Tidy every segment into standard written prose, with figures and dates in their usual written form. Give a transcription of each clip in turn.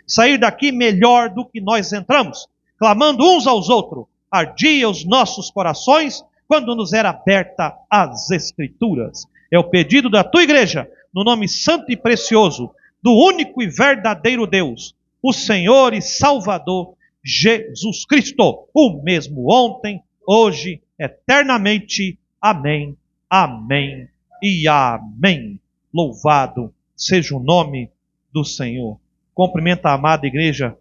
sair daqui melhor do que nós entramos, clamando uns aos outros. Ardia os nossos corações quando nos era aberta as Escrituras. É o pedido da tua igreja, no nome santo e precioso do único e verdadeiro Deus, o Senhor e Salvador Jesus Cristo, o mesmo ontem, hoje, eternamente. Amém, amém e amém. Louvado seja o nome do Senhor. Cumprimento a amada igreja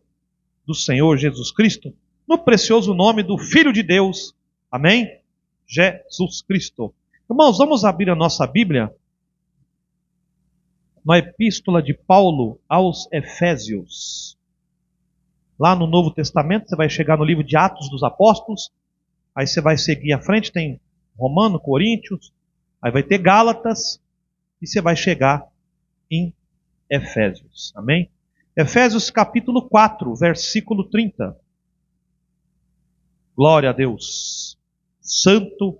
do Senhor Jesus Cristo, no precioso nome do Filho de Deus. Amém? Jesus Cristo. Irmãos, vamos abrir a nossa Bíblia na Epístola de Paulo aos Efésios. Lá no Novo Testamento, você vai chegar no livro de Atos dos Apóstolos, aí você vai seguir à frente, tem Romano, Coríntios, aí vai ter Gálatas, e você vai chegar em Efésios. Amém? Efésios capítulo 4, versículo 30. Glória a Deus. Santo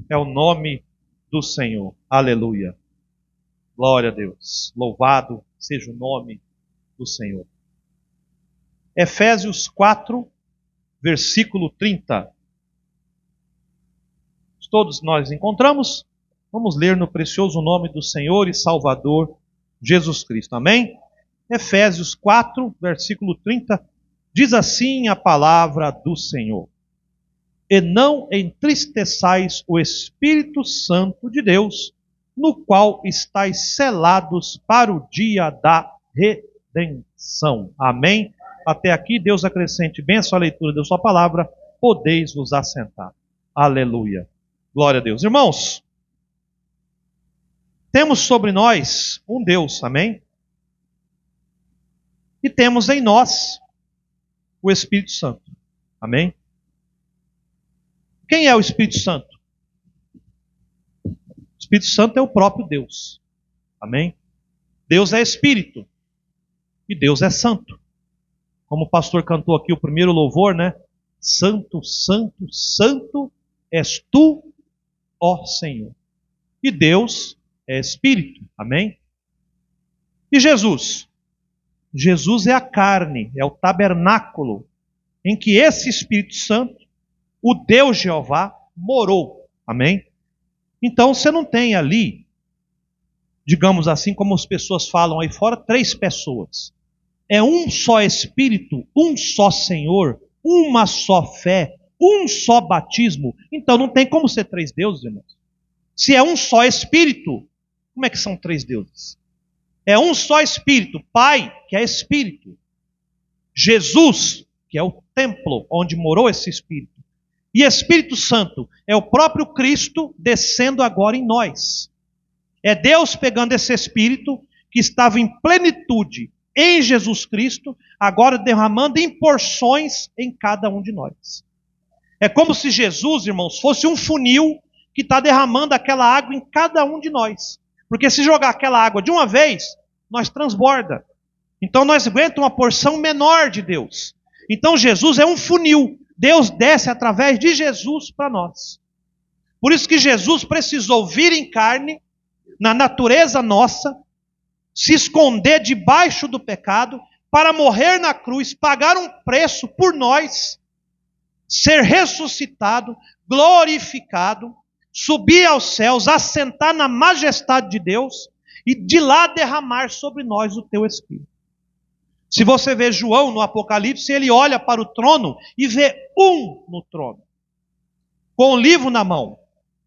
é o nome do Senhor. Aleluia. Glória a Deus. Louvado seja o nome do Senhor. Efésios 4, versículo 30. Todos nós encontramos. Vamos ler no precioso nome do Senhor e Salvador Jesus Cristo. Amém? Efésios 4, versículo 30. Diz assim a palavra do Senhor: E não entristeçais o Espírito Santo de Deus, no qual estáis selados para o dia da redenção. Amém? Até aqui, Deus acrescente bênção à leitura da sua palavra, podeis vos assentar. Aleluia. Glória a Deus. Irmãos, temos sobre nós um Deus, amém? E temos em nós o Espírito Santo, amém? Quem é o Espírito Santo? O Espírito Santo é o próprio Deus, amém? Deus é Espírito e Deus é Santo. Como o pastor cantou aqui o primeiro louvor, né? Santo, santo, santo és tu, ó Senhor. E Deus é Espírito, amém? E Jesus? Jesus é a carne, é o tabernáculo em que esse Espírito Santo, o Deus Jeová, morou, amém? Então você não tem ali, digamos assim, como as pessoas falam aí fora, três pessoas. É um só Espírito, um só Senhor, uma só fé, um só batismo. Então não tem como ser três deuses, irmãos. Se é um só Espírito, como é que são três deuses? É um só Espírito, Pai, que é Espírito, Jesus, que é o templo onde morou esse Espírito, e Espírito Santo é o próprio Cristo descendo agora em nós. É Deus pegando esse Espírito que estava em plenitude em Jesus Cristo, agora derramando em porções em cada um de nós. É como se Jesus, irmãos, fosse um funil que está derramando aquela água em cada um de nós. Porque se jogar aquela água de uma vez, nós transborda. Então nós aguentamos uma porção menor de Deus. Então Jesus é um funil. Deus desce através de Jesus para nós. Por isso que Jesus precisou vir em carne, na natureza nossa, se esconder debaixo do pecado, para morrer na cruz, pagar um preço por nós, ser ressuscitado, glorificado, subir aos céus, assentar na majestade de Deus e de lá derramar sobre nós o teu Espírito. Se você vê João no Apocalipse, ele olha para o trono e vê um no trono, com o livro na mão.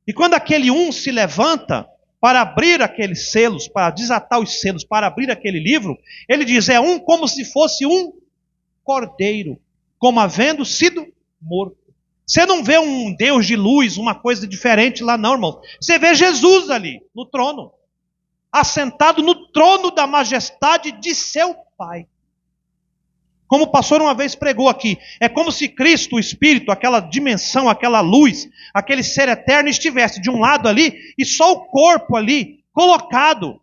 E quando aquele um se levanta para abrir aqueles selos, para desatar os selos, para abrir aquele livro, ele diz, é um como se fosse um cordeiro, como havendo sido morto. Você não vê um Deus de luz, uma coisa diferente lá não, irmão. Você vê Jesus ali, no trono, assentado no trono da majestade de seu Pai. Como o pastor uma vez pregou aqui, é como se Cristo, o Espírito, aquela dimensão, aquela luz, aquele ser eterno estivesse de um lado ali e só o corpo ali, colocado,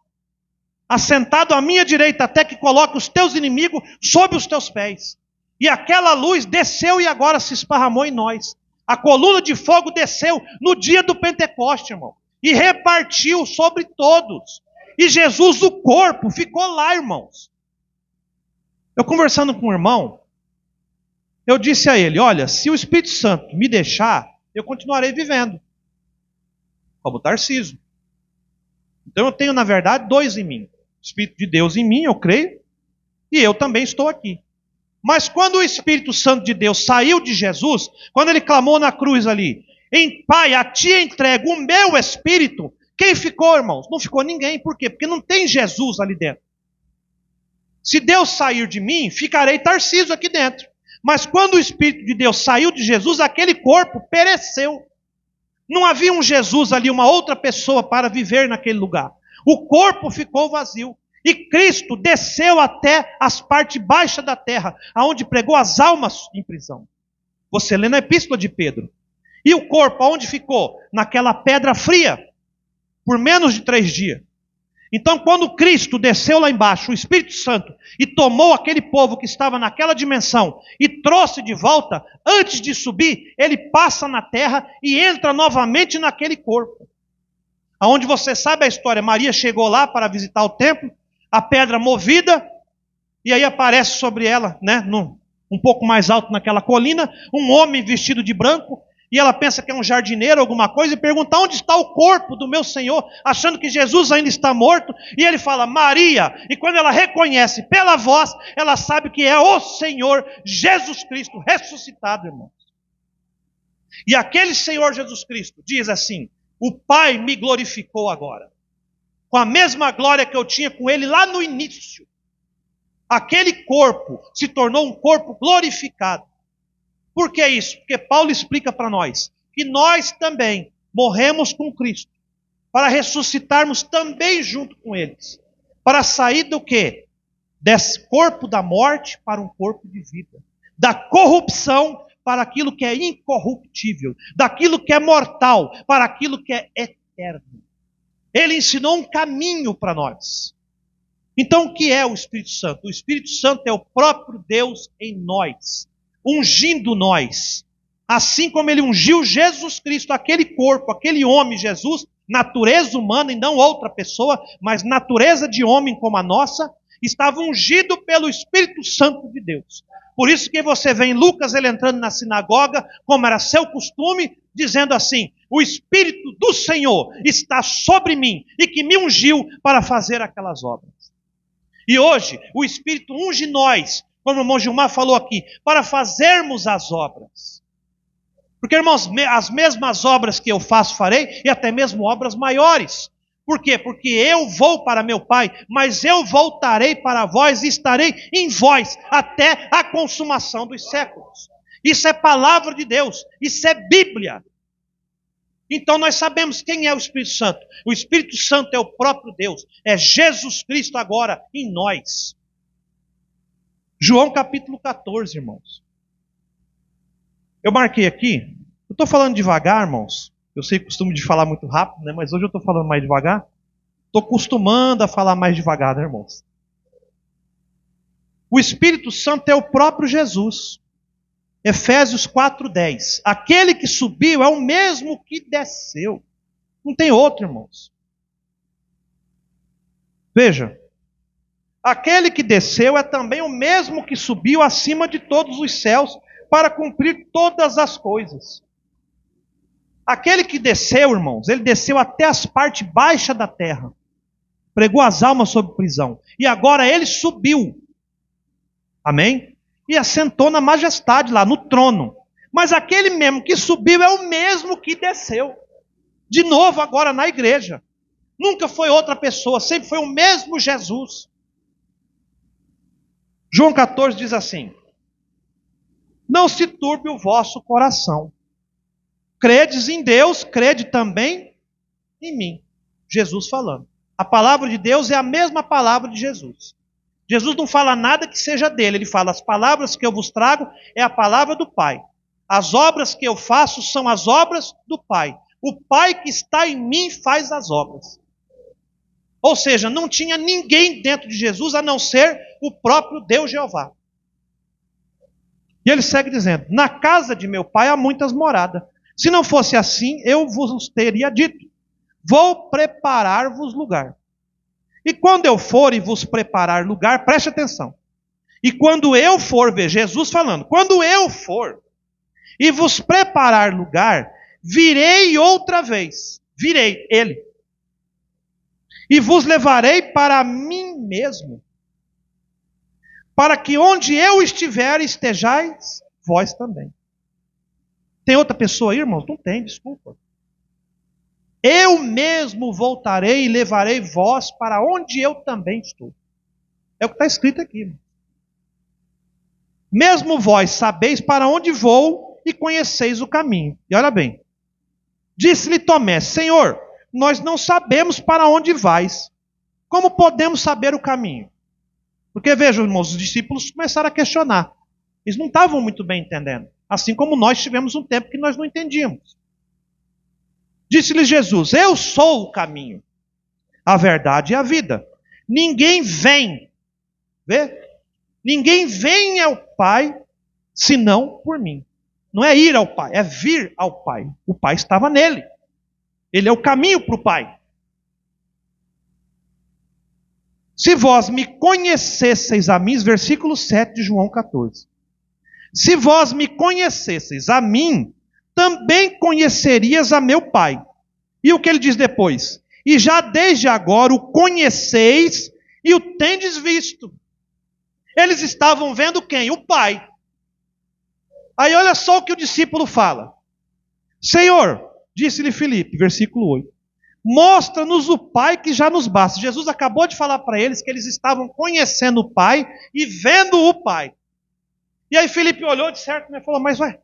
assentado à minha direita, até que coloque os teus inimigos sob os teus pés. E aquela luz desceu e agora se esparramou em nós. A coluna de fogo desceu no dia do Pentecoste, irmão, e repartiu sobre todos. E Jesus, o corpo, ficou lá, irmãos. Eu conversando com um irmão, eu disse a ele, olha, se o Espírito Santo me deixar, eu continuarei vivendo. Como Tarcísio. Então eu tenho, na verdade, dois em mim. O Espírito de Deus em mim, eu creio, e eu também estou aqui. Mas quando o Espírito Santo de Deus saiu de Jesus, quando ele clamou na cruz ali, Pai, a ti entrego o meu Espírito, quem ficou, irmãos? Não ficou ninguém. Por quê? Porque não tem Jesus ali dentro. Se Deus sair de mim, ficarei Tarcísio aqui dentro. Mas quando o Espírito de Deus saiu de Jesus, aquele corpo pereceu. Não havia um Jesus ali, uma outra pessoa para viver naquele lugar. O corpo ficou vazio. E Cristo desceu até as partes baixas da terra, aonde pregou as almas em prisão. Você lê na epístola de Pedro. E o corpo, aonde ficou? Naquela pedra fria, por menos de 3 dias. Então, quando Cristo desceu lá embaixo, o Espírito Santo, e tomou aquele povo que estava naquela dimensão, e trouxe de volta, antes de subir, ele passa na terra e entra novamente naquele corpo. Aonde você sabe a história, Maria chegou lá para visitar o templo, a pedra movida, e aí aparece sobre ela, né, um pouco mais alto naquela colina, um homem vestido de branco, e ela pensa que é um jardineiro, alguma coisa, e pergunta, onde está o corpo do meu Senhor? Achando que Jesus ainda está morto, e ele fala, Maria, e quando ela reconhece pela voz, ela sabe que é o Senhor Jesus Cristo ressuscitado, irmãos. E aquele Senhor Jesus Cristo diz assim, o Pai me glorificou agora, com a mesma glória que eu tinha com ele lá no início. Aquele corpo se tornou um corpo glorificado. Por que isso? Porque Paulo explica para nós que nós também morremos com Cristo, para ressuscitarmos também junto com eles, para sair do quê? Desse corpo da morte para um corpo de vida, da corrupção para aquilo que é incorruptível, daquilo que é mortal para aquilo que é eterno. Ele ensinou um caminho para nós. Então o que é o Espírito Santo? O Espírito Santo é o próprio Deus em nós, ungindo nós, assim como ele ungiu Jesus Cristo, aquele corpo, aquele homem Jesus, natureza humana e não outra pessoa, mas natureza de homem como a nossa, estava ungido pelo Espírito Santo de Deus. Por isso que você vê em Lucas, ele entrando na sinagoga, como era seu costume, dizendo assim, o Espírito do Senhor está sobre mim e que me ungiu para fazer aquelas obras. E hoje, o Espírito unge nós, como o irmão Gilmar falou aqui, para fazermos as obras. Porque, irmãos, as mesmas obras que eu faço, farei, e até mesmo obras maiores. Por quê? Porque eu vou para meu Pai, mas eu voltarei para vós e estarei em vós até a consumação dos séculos. Isso é palavra de Deus, isso é Bíblia. Então nós sabemos quem é o Espírito Santo. O Espírito Santo é o próprio Deus, é Jesus Cristo agora em nós. João capítulo 14, irmãos. Eu marquei aqui, eu estou falando devagar, irmãos. Eu sei que costumo de falar muito rápido, né? Mas hoje eu estou falando mais devagar. Estou acostumando a falar mais devagar, né, irmãos? O Espírito Santo é o próprio Jesus. Efésios 4:10. Aquele que subiu é o mesmo que desceu. Não tem outro, irmãos. Veja. Aquele que desceu é também o mesmo que subiu acima de todos os céus para cumprir todas as coisas. Aquele que desceu, irmãos, ele desceu até as partes baixas da terra. Pregou as almas sob prisão. E agora ele subiu. Amém? E assentou na majestade lá, no trono. Mas aquele mesmo que subiu é o mesmo que desceu. De novo agora na igreja. Nunca foi outra pessoa, sempre foi o mesmo Jesus. João 14 diz assim, não se turbe o vosso coração. Credes em Deus, crede também em mim. Jesus falando. A palavra de Deus é a mesma palavra de Jesus. Jesus não fala nada que seja dele. Ele fala, as palavras que eu vos trago é a palavra do Pai. As obras que eu faço são as obras do Pai. O Pai que está em mim faz as obras. Ou seja, não tinha ninguém dentro de Jesus a não ser o próprio Deus Jeová. E ele segue dizendo, na casa de meu Pai há muitas moradas. Se não fosse assim, eu vos teria dito, vou preparar-vos lugar. E quando eu for e vos preparar lugar, preste atenção. E quando eu for ver, Jesus falando, quando eu for e vos preparar lugar, virei outra vez, virei ele, e vos levarei para mim mesmo, para que onde eu estiver, estejais vós também. Tem outra pessoa aí, irmãos? Não tem, desculpa. Eu mesmo voltarei e levarei vós para onde eu também estou. É o que está escrito aqui, irmão. Mesmo vós sabeis para onde vou e conheceis o caminho. E olha bem, disse-lhe Tomé, Senhor, nós não sabemos para onde vais. Como podemos saber o caminho? Porque vejam, irmãos, os discípulos começaram a questionar. Eles não estavam muito bem entendendo. Assim como nós tivemos um tempo que nós não entendíamos. Disse-lhe Jesus, eu sou o caminho, a verdade e a vida. Ninguém vem, vê? Ninguém vem ao Pai, senão por mim. Não é ir ao Pai, é vir ao Pai. O Pai estava nele. Ele é o caminho para o Pai. Se vós me conhecesseis a mim, versículo 7 de João 14. Se vós me conhecesseis a mim, também conhecerias a meu Pai. E o que ele diz depois? E já desde agora o conheceis e o tendes visto. Eles estavam vendo quem? O Pai. Aí olha só o que o discípulo fala. Senhor, disse-lhe Filipe, versículo 8, mostra-nos o Pai que já nos basta. Jesus acabou de falar para eles que eles estavam conhecendo o Pai e vendo o Pai. E aí Filipe olhou de certo e falou, mas ué,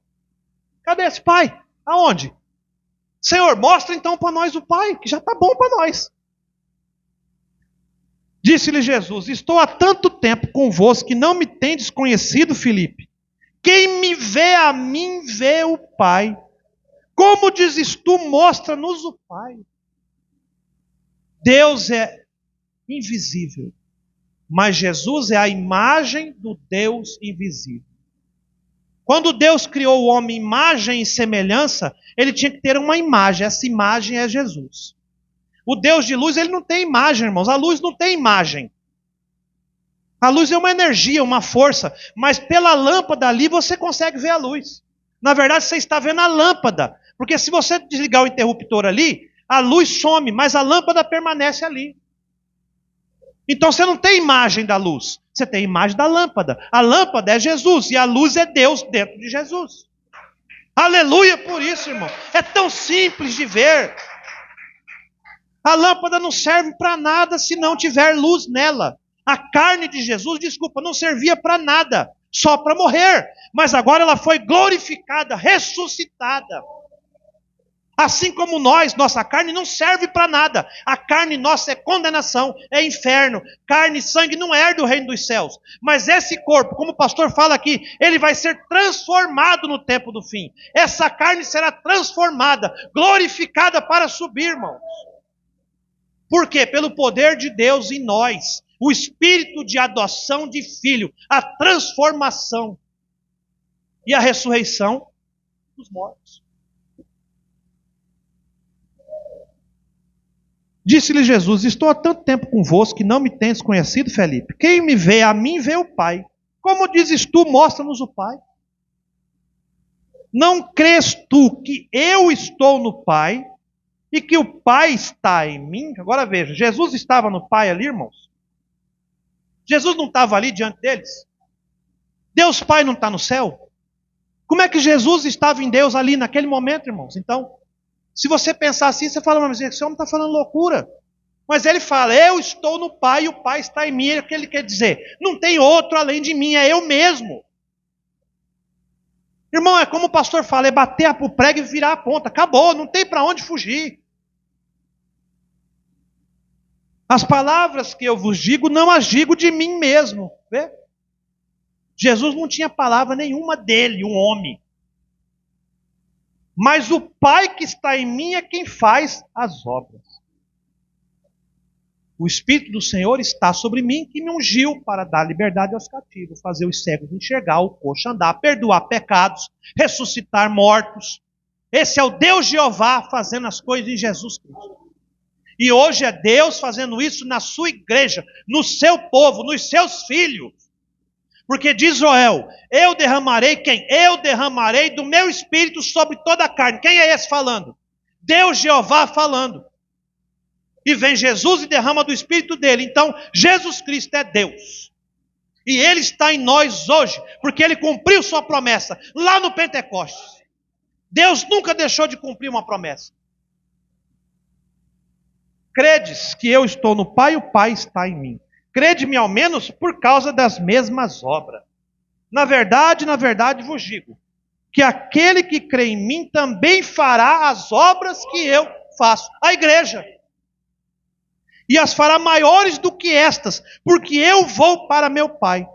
cadê esse Pai? Aonde? Senhor, mostra então para nós o Pai, que já está bom para nós. Disse-lhe Jesus, estou há tanto tempo convosco que não me tendes conhecido, Filipe. Quem me vê a mim, vê o Pai. Como dizes tu, mostra-nos o Pai. Deus é invisível, mas Jesus é a imagem do Deus invisível. Quando Deus criou o homem imagem e semelhança, ele tinha que ter uma imagem, essa imagem é Jesus. O Deus de luz, ele não tem imagem, irmãos, a luz não tem imagem. A luz é uma energia, uma força, mas pela lâmpada ali você consegue ver a luz. Na verdade, você está vendo a lâmpada, porque se você desligar o interruptor ali, a luz some, mas a lâmpada permanece ali. Então você não tem imagem da luz, você tem imagem da lâmpada. A lâmpada é Jesus e a luz é Deus dentro de Jesus. Aleluia por isso, irmão. É tão simples de ver. A lâmpada não serve para nada se não tiver luz nela. A carne de Jesus, desculpa, não servia para nada, só para morrer. Mas agora ela foi glorificada, ressuscitada. Assim como nós, nossa carne não serve para nada. A carne nossa é condenação, é inferno. Carne e sangue não herda o reino dos céus. Mas esse corpo, como o pastor fala aqui, ele vai ser transformado no tempo do fim. Essa carne será transformada, glorificada para subir, irmãos. Por quê? Pelo poder de Deus em nós. O espírito de adoção de filho, a transformação e a ressurreição dos mortos. Disse-lhe Jesus, estou há tanto tempo convosco que não me tendes conhecido, Felipe. Quem me vê a mim, vê o Pai. Como dizes tu, mostra-nos o Pai. Não crês tu que eu estou no Pai e que o Pai está em mim? Agora veja, Jesus estava no Pai ali, irmãos? Jesus não estava ali diante deles? Deus Pai não está no céu? Como é que Jesus estava em Deus ali naquele momento, irmãos? Então, se você pensar assim, você fala, mas esse homem está falando loucura. Mas ele fala, eu estou no Pai e o Pai está em mim. É o que ele quer dizer. Não tem outro além de mim, é eu mesmo. Irmão, é como o pastor fala, é bater o prego e virar a ponta. Acabou, não tem para onde fugir. As palavras que eu vos digo, não as digo de mim mesmo. Vê? Jesus não tinha palavra nenhuma dele, um homem. Mas o Pai que está em mim é quem faz as obras. O Espírito do Senhor está sobre mim, que me ungiu para dar liberdade aos cativos, fazer os cegos enxergar, o coxo andar, perdoar pecados, ressuscitar mortos. Esse é o Deus Jeová fazendo as coisas em Jesus Cristo. E hoje é Deus fazendo isso na sua igreja, no seu povo, nos seus filhos. Porque diz Joel, eu derramarei quem? Eu derramarei do meu espírito sobre toda a carne. Quem é esse falando? Deus Jeová falando. E vem Jesus e derrama do espírito dele. Então, Jesus Cristo é Deus. E ele está em nós hoje, porque ele cumpriu sua promessa lá no Pentecostes. Deus nunca deixou de cumprir uma promessa. Credes que eu estou no Pai e o Pai está em mim. Crede-me ao menos por causa das mesmas obras. Na verdade vos digo, que aquele que crê em mim também fará as obras que eu faço. A igreja. E as fará maiores do que estas, porque eu vou para meu Pai.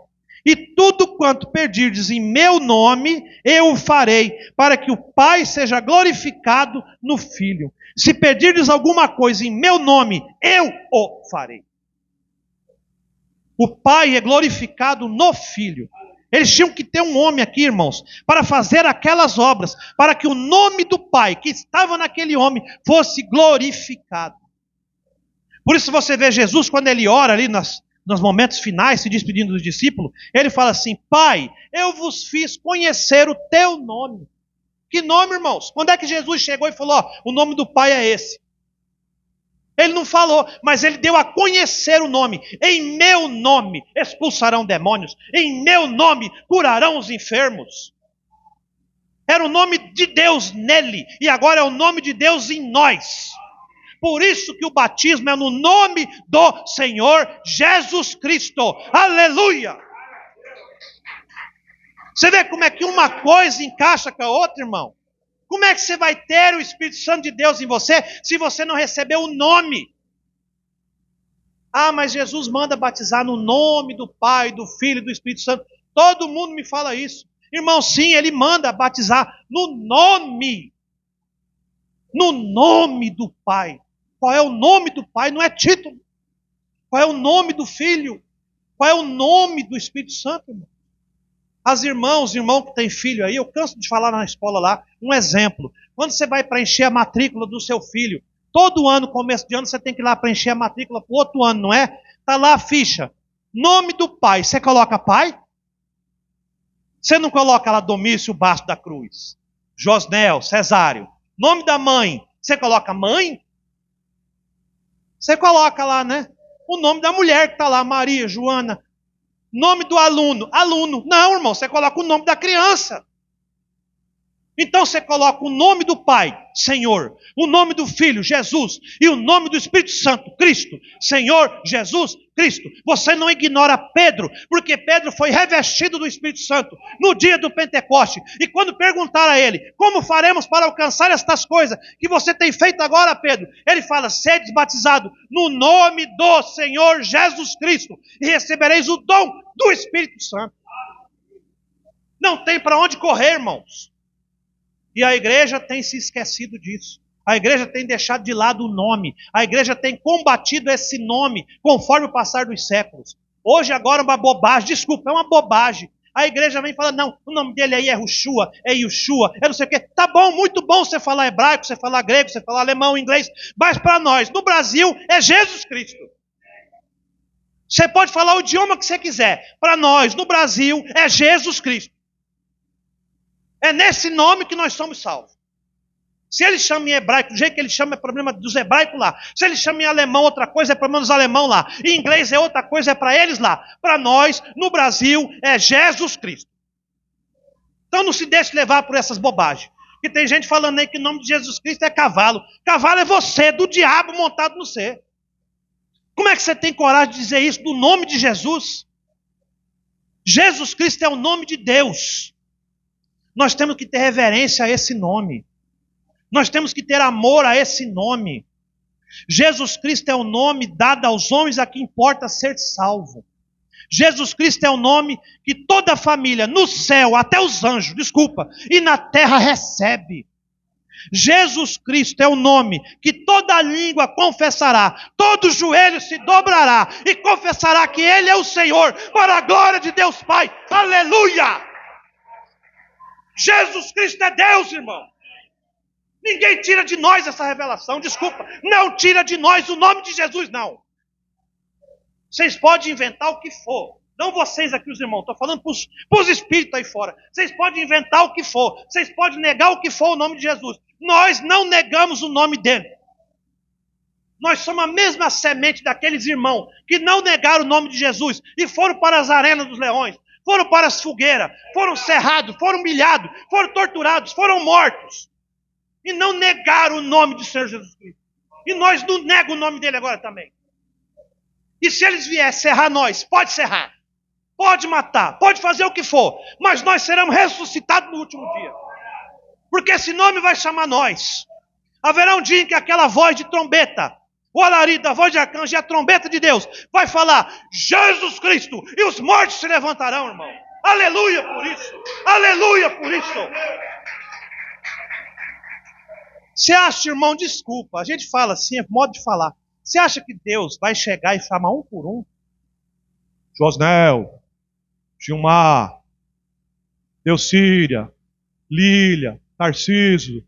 E tudo quanto pedirdes em meu nome, eu o farei, para que o Pai seja glorificado no Filho. Se pedirdes alguma coisa em meu nome, eu o farei. O Pai é glorificado no Filho. Eles tinham que ter um homem aqui, irmãos, para fazer aquelas obras, para que o nome do Pai que estava naquele homem fosse glorificado. Por isso você vê Jesus, quando ele ora ali nos momentos finais, se despedindo dos discípulos, ele fala assim, Pai, eu vos fiz conhecer o teu nome. Que nome, irmãos? Quando é que Jesus chegou e falou, o nome do Pai é esse? Ele não falou, mas ele deu a conhecer o nome. Em meu nome expulsarão demônios. Em meu nome curarão os enfermos. Era o nome de Deus nele. E agora é o nome de Deus em nós. Por isso que o batismo é no nome do Senhor Jesus Cristo. Aleluia! Você vê como é que uma coisa encaixa com a outra, irmão? Como é que você vai ter o Espírito Santo de Deus em você se você não recebeu o nome? Ah, mas Jesus manda batizar no nome do Pai, do Filho e do Espírito Santo. Todo mundo me fala isso. Irmão, sim, ele manda batizar no nome. No nome do Pai. Qual é o nome do Pai? Não é título. Qual é o nome do Filho? Qual é o nome do Espírito Santo, irmão? As irmãos, irmão que tem filho aí, eu canso de falar na escola lá, um exemplo. Quando você vai preencher a matrícula do seu filho, todo ano, começo de ano, você tem que ir lá preencher a matrícula para o outro ano, não é? Está lá a ficha. Nome do pai, você coloca pai? Você não coloca lá Domício Basto da Cruz, Josnel, Cesário. Nome da mãe, você coloca mãe? Você coloca lá, né? O nome da mulher que está lá, Maria, Joana. Nome do aluno, aluno. Não, irmão, você coloca o nome da criança. Então você coloca o nome do Pai, Senhor, o nome do Filho, Jesus, e o nome do Espírito Santo, Cristo, Senhor, Jesus, Cristo. Você não ignora Pedro, porque Pedro foi revestido do Espírito Santo no dia do Pentecoste. E quando perguntaram a ele, como faremos para alcançar estas coisas que você tem feito agora, Pedro? Ele fala, sede batizado no nome do Senhor Jesus Cristo e recebereis o dom do Espírito Santo. Não tem para onde correr, irmãos. E a igreja tem se esquecido disso. A igreja tem deixado de lado o nome. A igreja tem combatido esse nome conforme o passar dos séculos. Hoje agora é uma bobagem. Desculpa, é uma bobagem. A igreja vem e fala, não, o nome dele aí é Rushua, é Yeshua, é não sei o quê. Tá bom, muito bom você falar hebraico, você falar grego, você falar alemão, inglês. Mas para nós, no Brasil, é Jesus Cristo. Você pode falar o idioma que você quiser. Para nós, no Brasil, é Jesus Cristo. É nesse nome que nós somos salvos. Se ele chama em hebraico, do jeito que ele chama, é problema dos hebraicos lá. Se ele chama em alemão, outra coisa, é problema dos alemão lá. Em inglês é outra coisa, é para eles lá. Para nós, no Brasil, é Jesus Cristo. Então não se deixe levar por essas bobagens. Porque tem gente falando aí que o nome de Jesus Cristo é cavalo. Cavalo é você, do diabo montado no você. Como é que você tem coragem de dizer isso do nome de Jesus? Jesus Cristo é o nome de Deus. Nós temos que ter reverência a esse nome. Nós temos que ter amor a esse nome. Jesus Cristo é o nome dado aos homens a que importa ser salvo. Jesus Cristo é o nome que toda a família, no céu, até os anjos, e na terra recebe. Jesus Cristo é o nome que toda língua confessará, todo joelho se dobrará e confessará que Ele é o Senhor, para a glória de Deus Pai. Aleluia! Jesus Cristo é Deus, irmão. Ninguém tira de nós essa revelação, desculpa. Não tira de nós o nome de Jesus, não. Vocês podem inventar o que for. Não vocês aqui, os irmãos, estou falando para os espíritos aí fora. Vocês podem inventar o que for, vocês podem negar o que for o nome de Jesus. Nós não negamos o nome dele. Nós somos a mesma semente daqueles irmãos que não negaram o nome de Jesus e foram para as arenas dos leões, foram para as fogueiras, foram cerrados, foram humilhados, foram torturados, foram mortos. E não negaram o nome do Senhor Jesus Cristo. E nós não negamos o nome dele agora também. E se eles vierem serrar nós, pode serrar. Pode matar, pode fazer o que for, mas nós seremos ressuscitados no último dia. Porque esse nome vai chamar nós. Haverá um dia em que aquela voz de trombeta, o alarido, a voz de arcanjo e a trombeta de Deus vai falar, Jesus Cristo, e os mortos se levantarão, irmão. Aleluia por isso, aleluia por isso. Você acha, irmão, desculpa, a gente fala assim, é modo de falar. Você acha que Deus vai chegar e chamar um por um? Josnel, Gilmar, Delcíria, Lília, Tarcísio.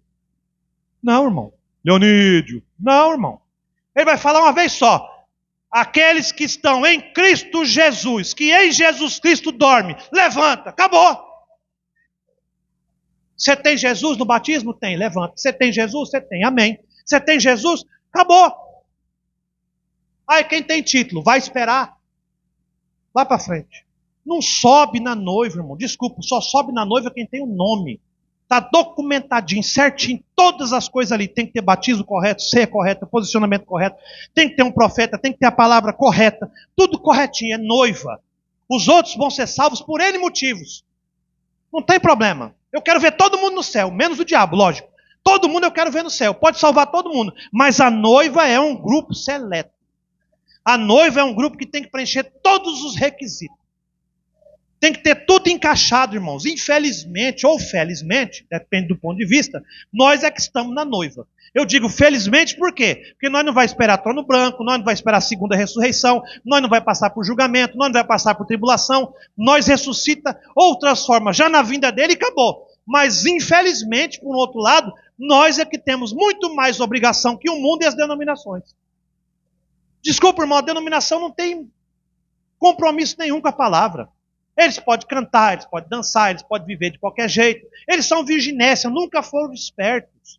Não, irmão. Leonídio. Não, irmão. Ele vai falar uma vez só. Aqueles que estão em Cristo Jesus, que em Jesus Cristo dorme, levanta, acabou. Você tem Jesus no batismo? Tem, levanta. Você tem Jesus? Você tem, amém. Você tem Jesus? Acabou. Aí quem tem título, vai esperar. Lá para frente. Não sobe na noiva, irmão. Desculpa, só sobe na noiva quem tem o nome. Está documentadinho, certinho, todas as coisas ali. Tem que ter batismo correto, ceia correta, posicionamento correto. Tem que ter um profeta, tem que ter a palavra correta. Tudo corretinho, é noiva. Os outros vão ser salvos por N motivos. Não tem problema. Eu quero ver todo mundo no céu, menos o diabo, lógico. Todo mundo eu quero ver no céu. Pode salvar todo mundo. Mas a noiva é um grupo seleto. A noiva é um grupo que tem que preencher todos os requisitos. Tem que ter tudo encaixado, irmãos. Infelizmente ou felizmente, depende do ponto de vista, nós é que estamos na noiva. Eu digo felizmente por quê? Porque nós não vamos esperar trono branco, nós não vamos esperar a segunda ressurreição, nós não vamos passar por julgamento, nós não vamos passar por tribulação, nós ressuscita ou transforma já na vinda dele e acabou. Mas infelizmente, por outro lado, nós é que temos muito mais obrigação que o mundo e as denominações. Desculpa, irmão, a denominação não tem compromisso nenhum com a palavra. Eles podem cantar, eles podem dançar, eles podem viver de qualquer jeito. Eles são virginécia, nunca foram espertos.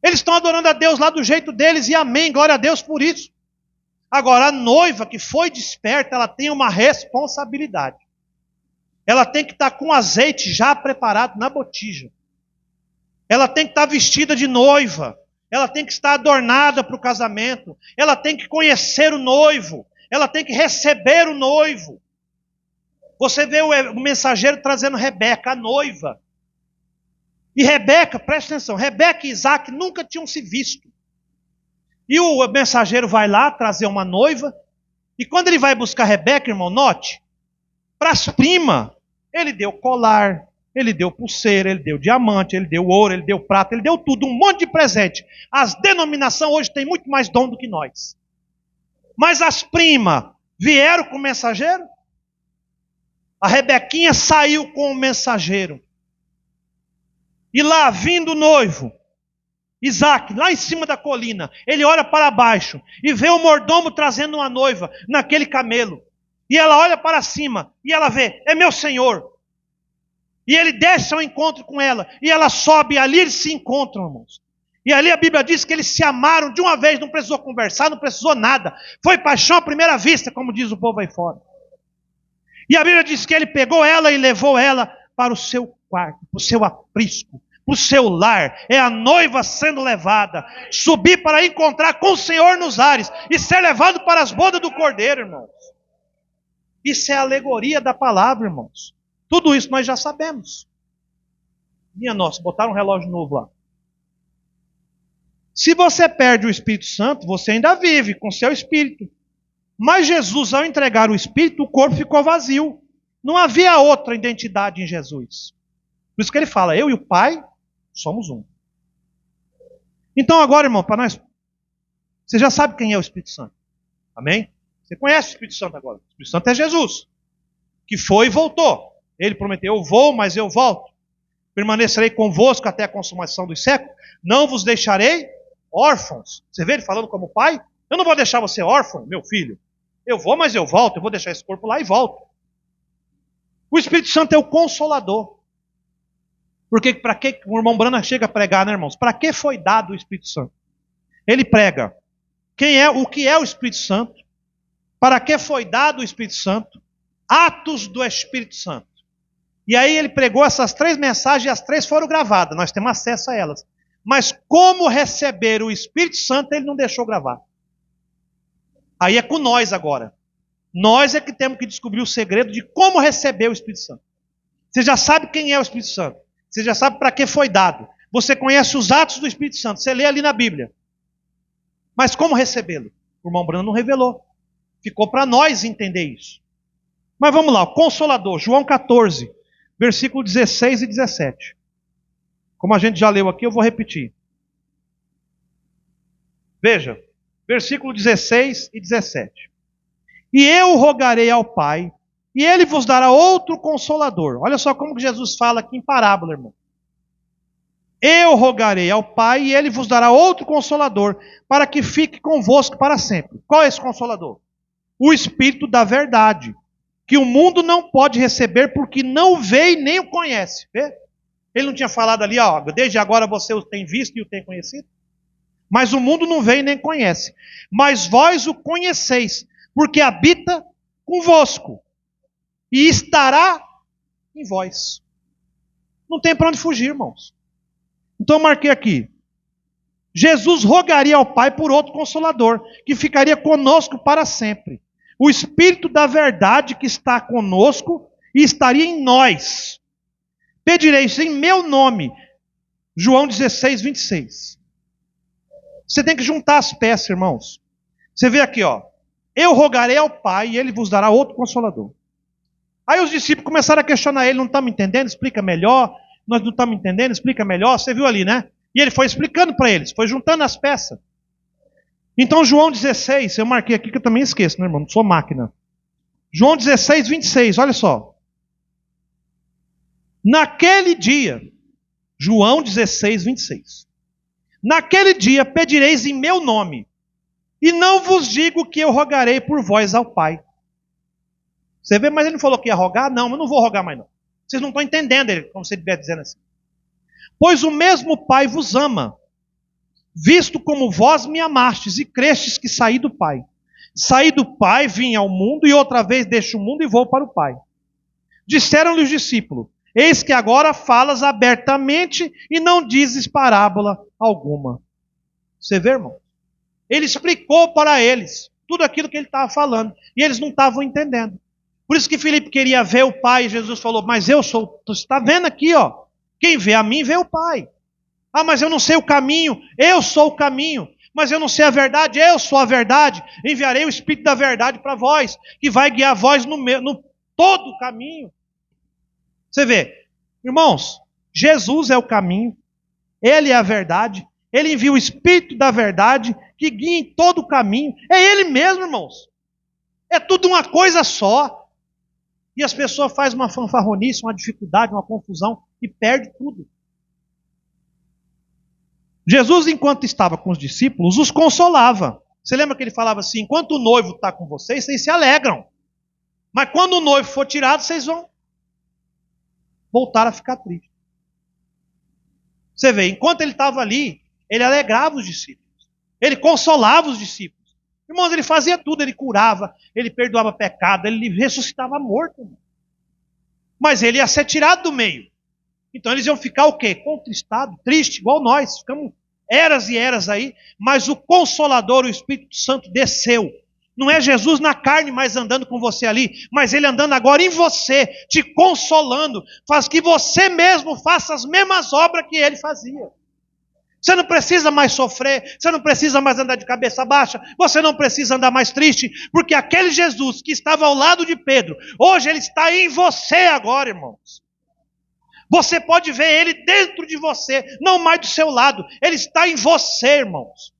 Eles estão adorando a Deus lá do jeito deles e amém, glória a Deus por isso. Agora, a noiva que foi desperta, ela tem uma responsabilidade. Ela tem que estar com azeite já preparado na botija. Ela tem que estar vestida de noiva. Ela tem que estar adornada para o casamento. Ela tem que conhecer o noivo. Ela tem que receber o noivo. Você vê o mensageiro trazendo Rebeca, a noiva. E Rebeca, presta atenção, Rebeca e Isaac nunca tinham se visto. E o mensageiro vai lá trazer uma noiva. E quando ele vai buscar Rebeca, irmão, note, para as primas, ele deu colar, ele deu pulseira, ele deu diamante, ele deu ouro, ele deu prata, ele deu tudo, um monte de presente. As denominações hoje têm muito mais dom do que nós. Mas as primas vieram com o mensageiro? A Rebequinha saiu com o mensageiro. E lá, vindo o noivo, Isaac, lá em cima da colina, ele olha para baixo e vê o mordomo trazendo uma noiva naquele camelo. E ela olha para cima e ela vê, é meu senhor. E ele desce ao encontro com ela. E ela sobe e ali eles se encontram, irmãos. E ali a Bíblia diz que eles se amaram de uma vez, não precisou conversar, não precisou nada. Foi paixão à primeira vista, como diz o povo aí fora. E a Bíblia diz que ele pegou ela e levou ela para o seu quarto, para o seu aprisco, para o seu lar. É a noiva sendo levada. Subir para encontrar com o Senhor nos ares e ser levado para as bodas do Cordeiro, irmãos. Isso é a alegoria da palavra, irmãos. Tudo isso nós já sabemos. Minha nossa, botaram um relógio novo lá. Se você perde o Espírito Santo, você ainda vive com seu espírito. Mas Jesus, ao entregar o Espírito, o corpo ficou vazio. Não havia outra identidade em Jesus. Por isso que ele fala, eu e o Pai somos um. Então agora, irmão, para nós, você já sabe quem é o Espírito Santo. Amém? Você conhece o Espírito Santo agora. O Espírito Santo é Jesus, que foi e voltou. Ele prometeu, eu vou, mas eu volto. Permanecerei convosco até a consumação dos séculos. Não vos deixarei órfãos. Você vê ele falando como pai? Eu não vou deixar você órfão, meu filho. Eu vou, mas eu volto, eu vou deixar esse corpo lá e volto. O Espírito Santo é o Consolador. Porque para que o irmão Brana chega a pregar, né, irmãos? Para que foi dado o Espírito Santo? Ele prega o que é o Espírito Santo, para que foi dado o Espírito Santo, atos do Espírito Santo. E aí ele pregou essas 3 mensagens e as 3 foram gravadas, nós temos acesso a elas. Mas como receber o Espírito Santo, ele não deixou gravar. Aí é com nós agora. Nós é que temos que descobrir o segredo de como receber o Espírito Santo. Você já sabe quem é o Espírito Santo. Você já sabe para que foi dado. Você conhece os atos do Espírito Santo. Você lê ali na Bíblia. Mas como recebê-lo? O irmão Bruno não revelou. Ficou para nós entender isso. Mas vamos lá, o Consolador, João 14, versículo 16 e 17. Como a gente já leu aqui, eu vou repetir. Veja, versículo 16 e 17. E eu rogarei ao Pai, e Ele vos dará outro Consolador. Olha só como que Jesus fala aqui em parábola, irmão. Eu rogarei ao Pai, e Ele vos dará outro Consolador, para que fique convosco para sempre. Qual é esse Consolador? O Espírito da verdade, que o mundo não pode receber, porque não vê e nem o conhece. Vê? Ele não tinha falado ali, ó, desde agora você o tem visto e o tem conhecido? Mas o mundo não vê e nem conhece. Mas vós o conheceis, porque habita convosco e estará em vós. Não tem para onde fugir, irmãos. Então eu marquei aqui. Jesus rogaria ao Pai por outro Consolador, que ficaria conosco para sempre. O Espírito da verdade que está conosco e estaria em nós. Pedireis em meu nome. João 16, 26. Você tem que juntar as peças, irmãos. Você vê aqui, ó. Eu rogarei ao Pai e Ele vos dará outro Consolador. Aí os discípulos começaram a questionar ele, não estamos entendendo, explica melhor. Nós não estamos entendendo, explica melhor. Você viu ali, né? E ele foi explicando para eles, foi juntando as peças. Então João 16, eu marquei aqui que eu também esqueço, né, irmão? Não sou máquina. João 16, 26, olha só. Naquele dia, João 16, 26. Naquele dia pedireis em meu nome, e não vos digo que eu rogarei por vós ao Pai. Você vê, mas ele não falou que ia rogar? Não, eu não vou rogar mais não. Vocês não estão entendendo ele, como se ele estiver dizendo assim. Pois o mesmo Pai vos ama, visto como vós me amastes e crestes que saí do Pai. Saí do Pai, vim ao mundo, e outra vez deixo o mundo e vou para o Pai. Disseram-lhe os discípulos, eis que agora falas abertamente e não dizes parábola alguma. Você vê, irmão? Ele explicou para eles tudo aquilo que ele estava falando, e eles não estavam entendendo. Por isso que Filipe queria ver o Pai, e Jesus falou, mas eu sou, você está vendo aqui, ó, quem vê a mim, vê o Pai. Ah, mas eu não sei o caminho, eu sou o caminho. Mas eu não sei a verdade, eu sou a verdade. Enviarei o Espírito da verdade para vós, que vai guiar vós no todo o caminho. Você vê, irmãos, Jesus é o caminho, Ele é a verdade, Ele envia o Espírito da verdade, que guia em todo o caminho. É Ele mesmo, irmãos. É tudo uma coisa só. E as pessoas fazem uma fanfarronice, uma dificuldade, uma confusão, e perde tudo. Jesus, enquanto estava com os discípulos, os consolava. Você lembra que ele falava assim, enquanto o noivo está com vocês, vocês se alegram. Mas quando o noivo for tirado, vocês vão voltar a ficar tristes. Você vê, enquanto ele estava ali, ele alegrava os discípulos. Ele consolava os discípulos. Irmãos, ele fazia tudo, ele curava, ele perdoava pecado, ele ressuscitava morto. Mas ele ia ser tirado do meio. Então eles iam ficar o quê? Contristado, triste, igual nós. Ficamos eras e eras aí. Mas o Consolador, o Espírito Santo, desceu. Não é Jesus na carne mais andando com você ali, mas Ele andando agora em você, te consolando. Faz que você mesmo faça as mesmas obras que Ele fazia. Você não precisa mais sofrer, você não precisa mais andar de cabeça baixa, você não precisa andar mais triste, porque aquele Jesus que estava ao lado de Pedro, hoje Ele está em você agora, irmãos. Você pode ver Ele dentro de você, não mais do seu lado. Ele está em você, irmãos.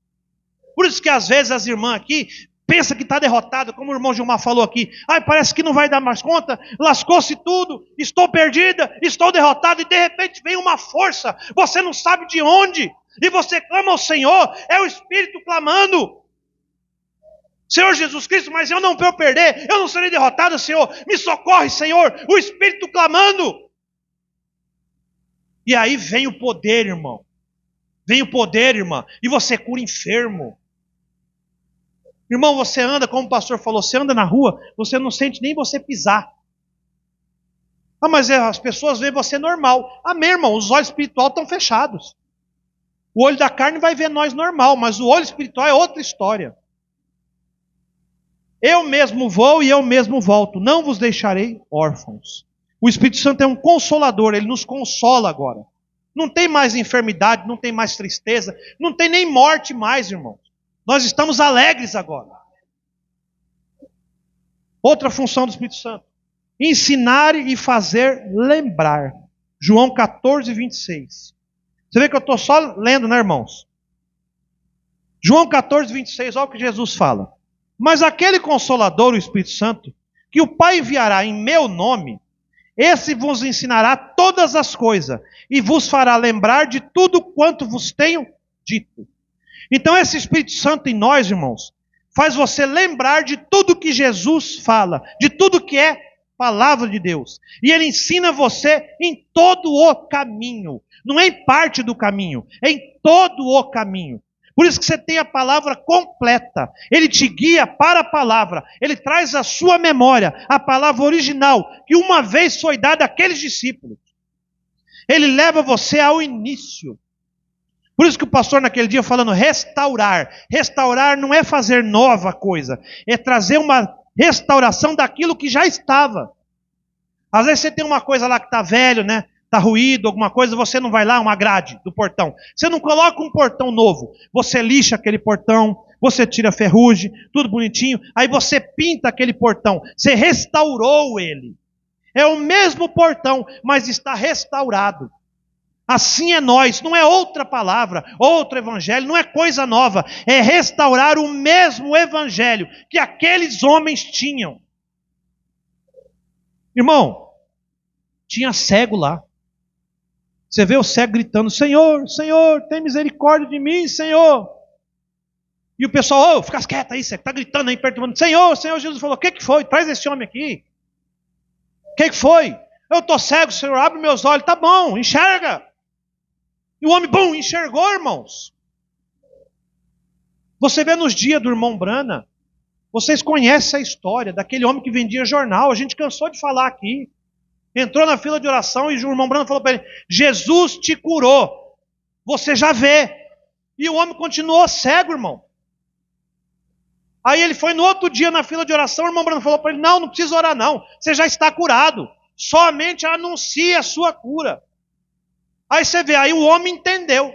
Por isso que às vezes as irmãs aqui pensam que está derrotada, como o irmão Gilmar falou aqui. Ai, parece que não vai dar mais conta, lascou-se tudo, estou perdida, estou derrotada, e de repente vem uma força, você não sabe de onde, e você clama ao Senhor, é o Espírito clamando. Senhor Jesus Cristo, mas eu não vou perder, eu não serei derrotado, Senhor. Me socorre, Senhor. O Espírito clamando. E aí vem o poder, irmão. Vem o poder, irmã. E você cura enfermo. Irmão, você anda, como o pastor falou, você anda na rua, você não sente nem você pisar. Ah, mas as pessoas veem você normal. Amém, irmão, os olhos espirituais estão fechados. O olho da carne vai ver nós normal, mas o olho espiritual é outra história. Eu mesmo vou e eu mesmo volto. Não vos deixarei órfãos. O Espírito Santo é um consolador, ele nos consola agora. Não tem mais enfermidade, não tem mais tristeza, não tem nem morte mais, irmãos. Nós estamos alegres agora. Outra função do Espírito Santo: ensinar e fazer lembrar. João 14, 26. Você vê que eu estou só lendo, né, irmãos? João 14, 26, olha o que Jesus fala. Mas aquele Consolador, o Espírito Santo, que o Pai enviará em meu nome, esse vos ensinará todas as coisas e vos fará lembrar de tudo quanto vos tenho dito. Então esse Espírito Santo em nós, irmãos, faz você lembrar de tudo que Jesus fala, de tudo que é palavra de Deus. E ele ensina você em todo o caminho. Não é em parte do caminho, é em todo o caminho. Por isso que você tem a palavra completa. Ele te guia para a palavra. Ele traz à sua memória a palavra original, que uma vez foi dada àqueles discípulos. Ele leva você ao início. Por isso que o pastor naquele dia falando restaurar. Restaurar não é fazer nova coisa. É trazer uma restauração daquilo que já estava. Às vezes você tem uma coisa lá que está velho, né? Está ruído, alguma coisa, você não vai lá, uma grade do portão. Você não coloca um portão novo. Você lixa aquele portão, você tira a ferrugem, tudo bonitinho. Aí você pinta aquele portão. Você restaurou ele. É o mesmo portão, mas está restaurado. Assim é nós, não é outra palavra, outro evangelho, não é coisa nova. É restaurar o mesmo evangelho que aqueles homens tinham. Irmão, tinha cego lá. Você vê o cego gritando, Senhor, Senhor, tem misericórdia de mim, Senhor. E o pessoal, ô, fica quieto aí, você está gritando aí, perturbando. Senhor, Senhor, Jesus falou, o que foi? Traz esse homem aqui. O que foi? Eu estou cego, Senhor, abre meus olhos. Tá bom, enxerga. E o homem, bum, enxergou, irmãos. Você vê nos dias do irmão Brana, vocês conhecem a história daquele homem que vendia jornal, a gente cansou de falar aqui. Entrou na fila de oração e o irmão Brana falou para ele, Jesus te curou, você já vê. E o homem continuou cego, irmão. Aí ele foi no outro dia na fila de oração, o irmão Brana falou para ele, não precisa orar não, você já está curado, somente anuncie a sua cura. Aí você vê, aí o homem entendeu.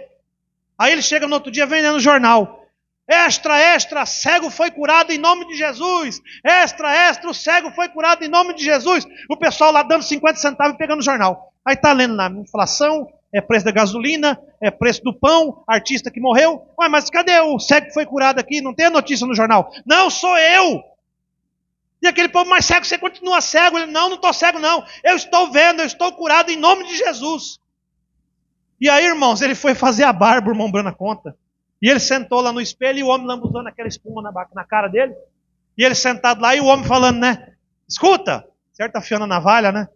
Aí ele chega no outro dia vendendo o jornal. Extra, extra, cego foi curado em nome de Jesus. Extra, extra, o cego foi curado em nome de Jesus. O pessoal lá dando 50 centavos e pegando o jornal. Aí está lendo lá, inflação, é preço da gasolina, é preço do pão, artista que morreu. Ué, mas cadê o cego que foi curado aqui? Não tem a notícia no jornal. Não, sou eu. E aquele povo, mas cego, você continua cego? Ele, não estou cego não. Eu estou vendo, eu estou curado em nome de Jesus. E aí, irmãos, ele foi fazer a barba, o irmão Brana conta. E ele sentou lá no espelho e o homem lambuzando aquela espuma na cara dele. E ele sentado lá e o homem falando, né? Escuta, certo, afiando a navalha, né?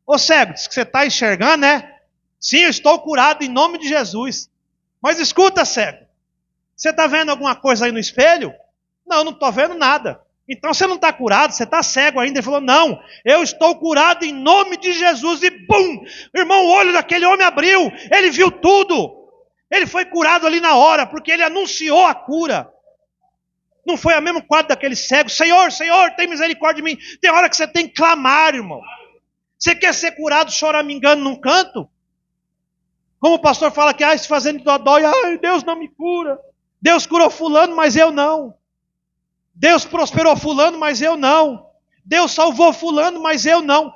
Ô cego, diz que você está enxergando, né? Sim, eu estou curado em nome de Jesus. Mas escuta, cego, você está vendo alguma coisa aí no espelho? Não estou vendo nada. Então você não está curado, você está cego ainda. Ele falou, não, eu estou curado em nome de Jesus. E bum, irmão, o olho daquele homem abriu, ele viu tudo. Ele foi curado ali na hora, porque ele anunciou a cura. Não foi o mesmo quadro daquele cego. Senhor, Senhor, tem misericórdia de mim. Tem hora que você tem que clamar, irmão. Você quer ser curado choramingando num canto? Como o pastor fala que, se fazendo dodói, Deus não me cura. Deus curou fulano, mas eu não. Deus prosperou fulano, mas eu não. Deus salvou fulano, mas eu não.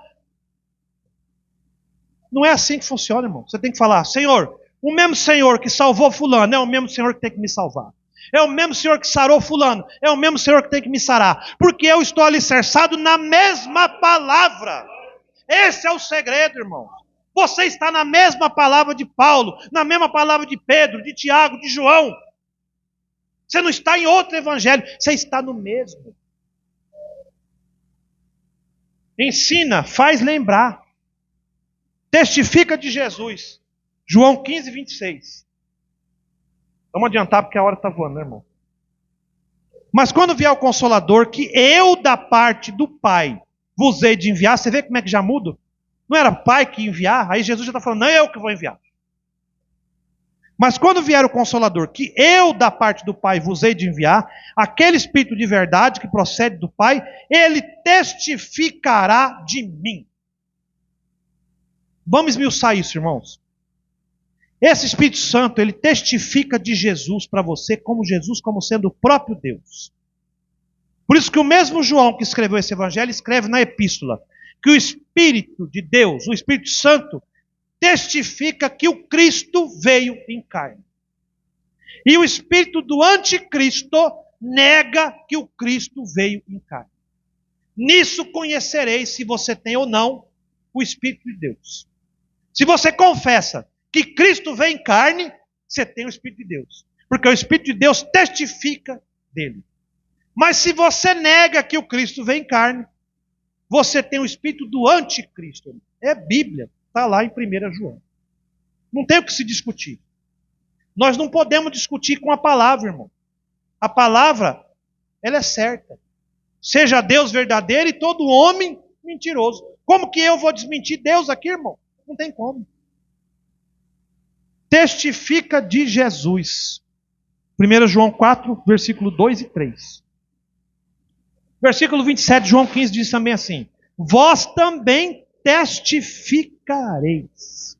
Não é assim que funciona, irmão. Você tem que falar, Senhor, o mesmo Senhor que salvou fulano é o mesmo Senhor que tem que me salvar. É o mesmo Senhor que sarou fulano, é o mesmo Senhor que tem que me sarar. Porque eu estou alicerçado na mesma palavra. Esse é o segredo, irmão. Você está na mesma palavra de Paulo, na mesma palavra de Pedro, de Tiago, de João. Você não está em outro evangelho, você está no mesmo. Ensina, faz lembrar. Testifica de Jesus. João 15, 26. Vamos adiantar porque a hora está voando, né, irmão? Mas quando vier o Consolador, que eu da parte do Pai vos hei de enviar, você vê como é que já muda? Não era Pai que ia enviar? Aí Jesus já está falando, não é eu que vou enviar. Mas quando vier o Consolador, que eu da parte do Pai vos hei de enviar, aquele Espírito de verdade que procede do Pai, ele testificará de mim. Vamos esmiuçar isso, irmãos. Esse Espírito Santo, ele testifica de Jesus para você, como Jesus, como sendo o próprio Deus. Por isso que o mesmo João que escreveu esse evangelho, escreve na epístola, que o Espírito de Deus, o Espírito Santo, testifica que o Cristo veio em carne. E o espírito do anticristo nega que o Cristo veio em carne. Nisso conhecereis se você tem ou não o Espírito de Deus. Se você confessa que Cristo veio em carne, você tem o Espírito de Deus. Porque o Espírito de Deus testifica dele. Mas se você nega que o Cristo veio em carne, você tem o Espírito do anticristo. É Bíblia. Está lá em 1 João. Não tem o que se discutir. Nós não podemos discutir com a palavra, irmão. A palavra, ela é certa. Seja Deus verdadeiro e todo homem mentiroso. Como que eu vou desmentir Deus aqui, irmão? Não tem como. Testifica de Jesus. 1 João 4, versículo 2 e 3. Versículo 27, João 15 diz também assim: vós também testificareis.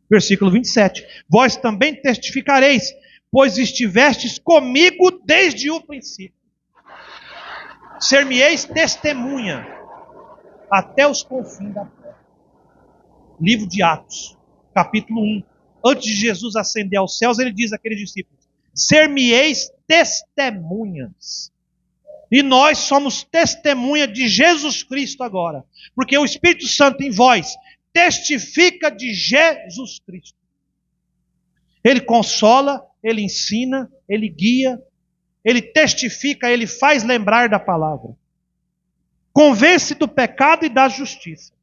Versículo 27. Vós também testificareis, pois estivestes comigo desde o princípio. Ser-me-eis testemunha até os confins da terra. Livro de Atos, capítulo 1. Antes de Jesus ascender aos céus, ele diz àqueles discípulos: ser-me-eis testemunhas. E nós somos testemunha de Jesus Cristo agora. Porque o Espírito Santo em vós testifica de Jesus Cristo. Ele consola, ele ensina, ele guia, ele testifica, ele faz lembrar da palavra. Convence do pecado e da justiça.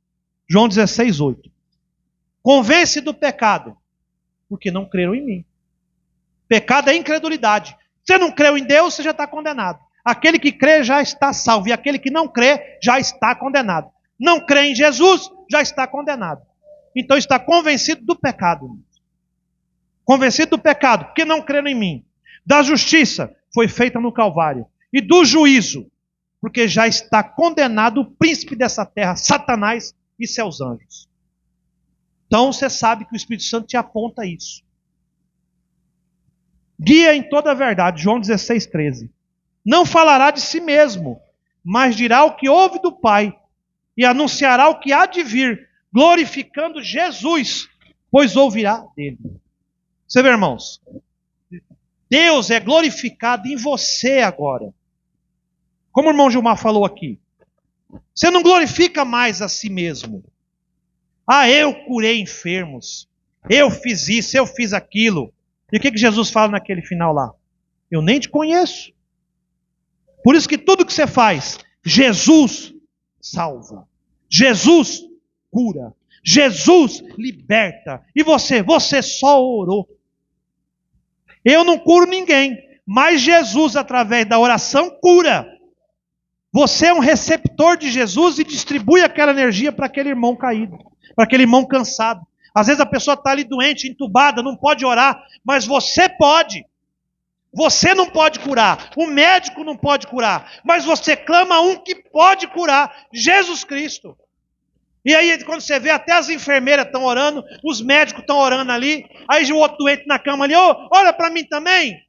João 16, 8. Convence do pecado, porque não creram em mim. Pecado é incredulidade. Você não creu em Deus, você já está condenado. Aquele que crê já está salvo, e aquele que não crê já está condenado. Não crê em Jesus, já está condenado. Então está convencido do pecado. Convencido do pecado, porque não creram em mim. Da justiça, foi feita no Calvário. E do juízo, porque já está condenado o príncipe dessa terra, Satanás e seus anjos. Então você sabe que o Espírito Santo te aponta isso. Guia em toda a verdade, João 16, 13. Não falará de si mesmo, mas dirá o que ouve do Pai, e anunciará o que há de vir, glorificando Jesus, pois ouvirá dele. Você vê, irmãos? Deus é glorificado em você agora. Como o irmão Gilmar falou aqui. Você não glorifica mais a si mesmo. Ah, eu curei enfermos. Eu fiz isso, eu fiz aquilo. E o que Jesus fala naquele final lá? Eu nem te conheço. Por isso que tudo que você faz, Jesus salva. Jesus cura. Jesus liberta. E você só orou. Eu não curo ninguém, mas Jesus, através da oração, cura. Você é um receptor de Jesus e distribui aquela energia para aquele irmão caído, para aquele irmão cansado. Às vezes a pessoa está ali doente, entubada, não pode orar, mas você pode. Você não pode curar, o médico não pode curar, mas você clama a um que pode curar, Jesus Cristo. E aí, quando você vê, até as enfermeiras estão orando, os médicos estão orando ali, aí o outro doente na cama ali, ora para mim também,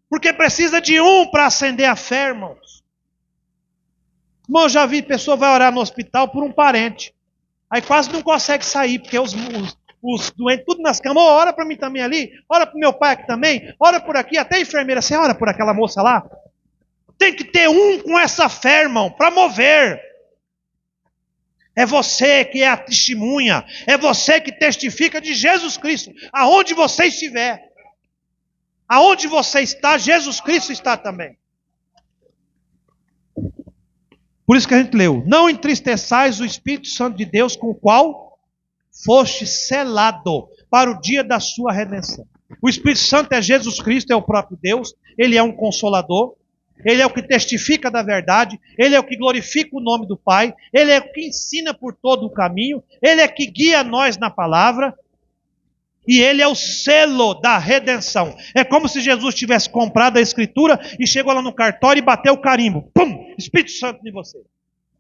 porque precisa de um para acender a fé, irmãos. Irmão, eu já vi pessoa vai orar no hospital por um parente, aí quase não consegue sair, porque os doentes tudo nas camas, ora para mim também ali, ora para o meu pai aqui também, ora por aqui, até a enfermeira, você ora por aquela moça lá? Tem que ter um com essa fé, irmão, para mover. É você que é a testemunha. É você que testifica de Jesus Cristo. Aonde você estiver. Aonde você está, Jesus Cristo está também. Por isso que a gente leu: não entristeçais o Espírito Santo de Deus, com o qual foste selado para o dia da sua redenção. O Espírito Santo é Jesus Cristo, é o próprio Deus. Ele é um consolador. Ele é o que testifica da verdade. Ele é o que glorifica o nome do Pai. Ele é o que ensina por todo o caminho. Ele é que guia nós na palavra. E ele é o selo da redenção. É como se Jesus tivesse comprado a Escritura e chegou lá no cartório e bateu o carimbo. Pum! Espírito Santo em você.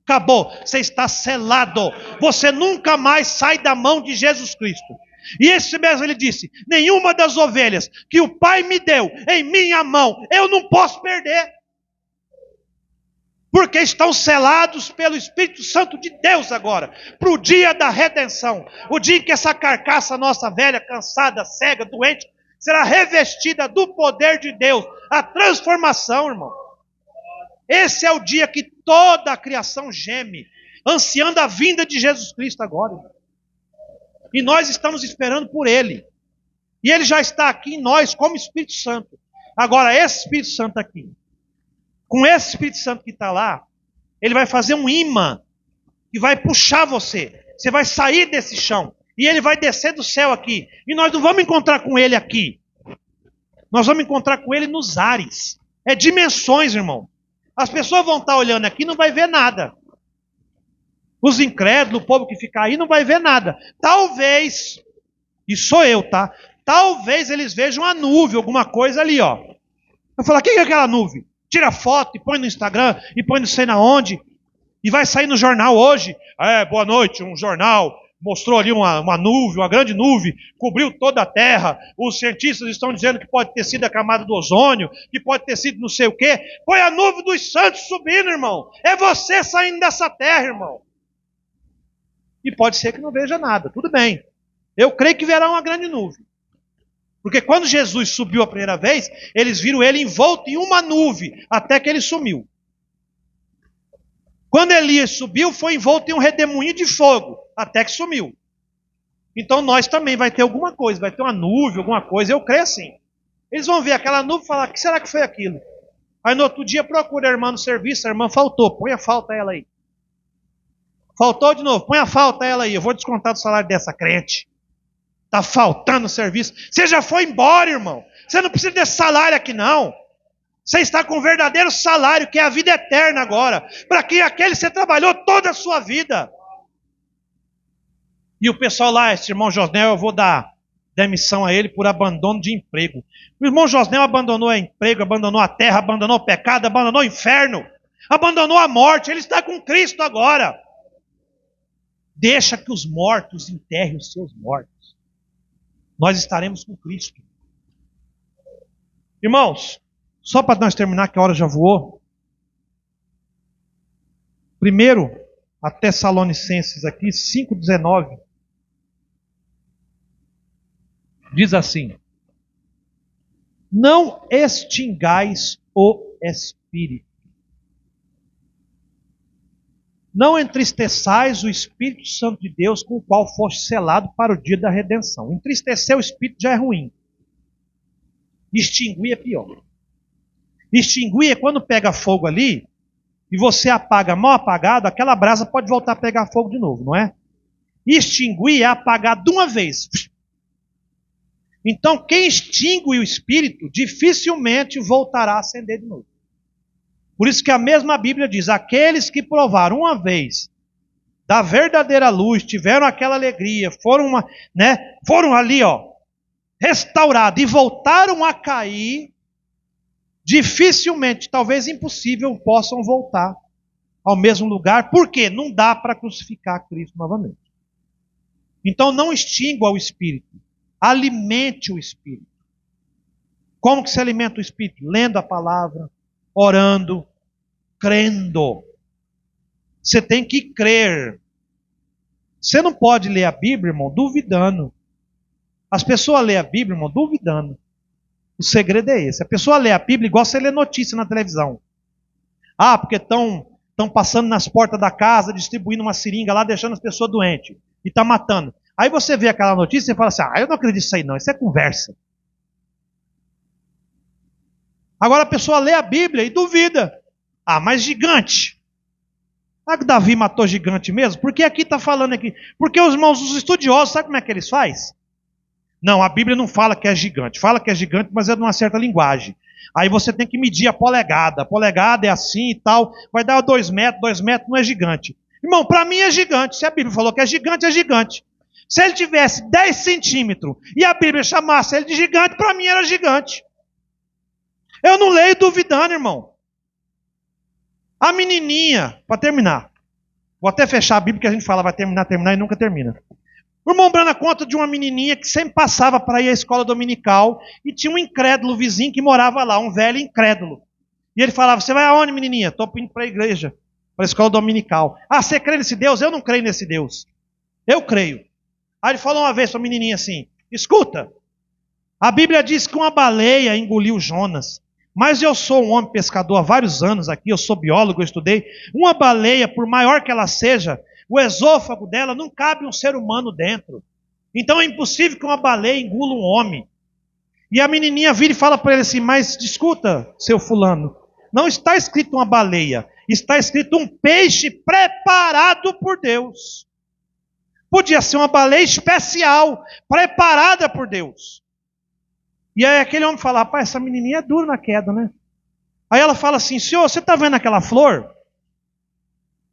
Acabou. Você está selado. Você nunca mais sai da mão de Jesus Cristo. E esse mesmo ele disse: nenhuma das ovelhas que o Pai me deu em minha mão, eu não posso perder. Porque estão selados pelo Espírito Santo de Deus agora, para o dia da redenção. O dia em que essa carcaça nossa velha, cansada, cega, doente, será revestida do poder de Deus. A transformação, irmão. Esse é o dia que toda a criação geme, ansiando a vinda de Jesus Cristo agora. Irmão. E nós estamos esperando por Ele. E Ele já está aqui em nós como Espírito Santo. Agora, esse Espírito Santo aqui, com esse Espírito Santo que está lá, ele vai fazer um imã que vai puxar você. Você vai sair desse chão. E ele vai descer do céu aqui. E nós não vamos encontrar com ele aqui. Nós vamos encontrar com ele nos ares. É dimensões, irmão. As pessoas vão estar olhando aqui e não vai ver nada. Os incrédulos, o povo que fica aí, não vai ver nada. Talvez, e sou eu, tá? Talvez eles vejam a nuvem, alguma coisa ali, ó. Eu falo, o que é aquela nuvem? Tira foto e põe no Instagram, e põe não sei na onde, e vai sair no jornal hoje. Boa noite, um jornal mostrou ali uma nuvem, uma grande nuvem, cobriu toda a Terra. Os cientistas estão dizendo que pode ter sido a camada do ozônio, que pode ter sido não sei o quê. Põe a nuvem dos santos subindo, irmão. É você saindo dessa terra, irmão. E pode ser que não veja nada, tudo bem. Eu creio que verá uma grande nuvem. Porque quando Jesus subiu a primeira vez, eles viram ele envolto em uma nuvem, até que ele sumiu. Quando Elias subiu, foi envolto em um redemoinho de fogo, até que sumiu. Então nós também vai ter alguma coisa, vai ter uma nuvem, alguma coisa, eu creio assim. Eles vão ver aquela nuvem e falar, o que será que foi aquilo? Aí no outro dia procura a irmã no serviço, a irmã faltou, põe a falta a ela aí. Faltou de novo, põe a falta a ela aí, eu vou descontar do salário dessa crente. Está faltando serviço. Você já foi embora, irmão. Você não precisa desse salário aqui, não. Você está com um verdadeiro salário, que é a vida eterna agora. Para que aquele você trabalhou toda a sua vida. E o pessoal lá, esse irmão Josnel, eu vou dar demissão a ele por abandono de emprego. O irmão Josnel abandonou o emprego, abandonou a terra, abandonou o pecado, abandonou o inferno, abandonou a morte. Ele está com Cristo agora. Deixa que os mortos enterrem os seus mortos. Nós estaremos com Cristo. Irmãos, só para nós terminar, que a hora já voou. Primeiro, a Tessalonicenses aqui, 5,19. Diz assim: não extingais o Espírito. Não entristeçais o Espírito Santo de Deus, com o qual foste selado para o dia da redenção. Entristecer o Espírito já é ruim. Extinguir é pior. Extinguir é quando pega fogo ali, e você apaga mal apagado, aquela brasa pode voltar a pegar fogo de novo, não é? Extinguir é apagar de uma vez. Então, quem extingue o Espírito, dificilmente voltará a acender de novo. Por isso que a mesma Bíblia diz, aqueles que provaram uma vez da verdadeira luz, tiveram aquela alegria, foram ali, restaurados e voltaram a cair, dificilmente, talvez impossível, possam voltar ao mesmo lugar. Por quê? Não dá para crucificar Cristo novamente. Então não extingua o Espírito, alimente o Espírito. Como que se alimenta o Espírito? Lendo a palavra, orando, crendo. Você tem que crer. Você não pode ler a Bíblia, irmão, duvidando. As pessoas lêem a Bíblia, irmão, duvidando. O segredo é esse. A pessoa lê a Bíblia igual você lê notícia na televisão. Porque estão passando nas portas da casa, distribuindo uma seringa lá, deixando as pessoas doentes. E está matando. Aí você vê aquela notícia e fala assim, eu não acredito nisso aí não, isso é conversa. Agora a pessoa lê a Bíblia e duvida. Ah, mas gigante. Será que Davi matou gigante mesmo? Porque aqui está falando aqui. Porque os irmãos, os estudiosos, sabe como é que eles fazem? Não, a Bíblia não fala que é gigante. Fala que é gigante, mas é de uma certa linguagem. Aí você tem que medir a polegada. A polegada é assim e tal. Vai dar 2 metros. 2 metros não é gigante. Irmão, para mim é gigante. Se a Bíblia falou que é gigante, é gigante. Se ele tivesse 10 centímetros e a Bíblia chamasse ele de gigante, para mim era gigante. Eu não leio duvidando, irmão. A menininha, para terminar. Vou até fechar a Bíblia que a gente fala vai terminar e nunca termina. O irmão Brana conta de uma menininha que sempre passava para ir à escola dominical e tinha um incrédulo vizinho que morava lá, um velho incrédulo. E ele falava, você vai aonde, menininha? Estou indo para a igreja, para a escola dominical. Ah, você crê nesse Deus? Eu não creio nesse Deus. Eu creio. Aí ele falou uma vez para a menininha assim, escuta, a Bíblia diz que uma baleia engoliu Jonas. Mas eu sou um homem pescador há vários anos aqui, eu sou biólogo, eu estudei. Uma baleia, por maior que ela seja, o esôfago dela não cabe um ser humano dentro. Então é impossível que uma baleia engula um homem. E a menininha vira e fala para ele assim, mas escuta, seu fulano, não está escrito uma baleia, está escrito um peixe preparado por Deus. Podia ser uma baleia especial, preparada por Deus. E aí aquele homem fala, rapaz, essa menininha é dura na queda, né? Aí ela fala assim, senhor, você está vendo aquela flor?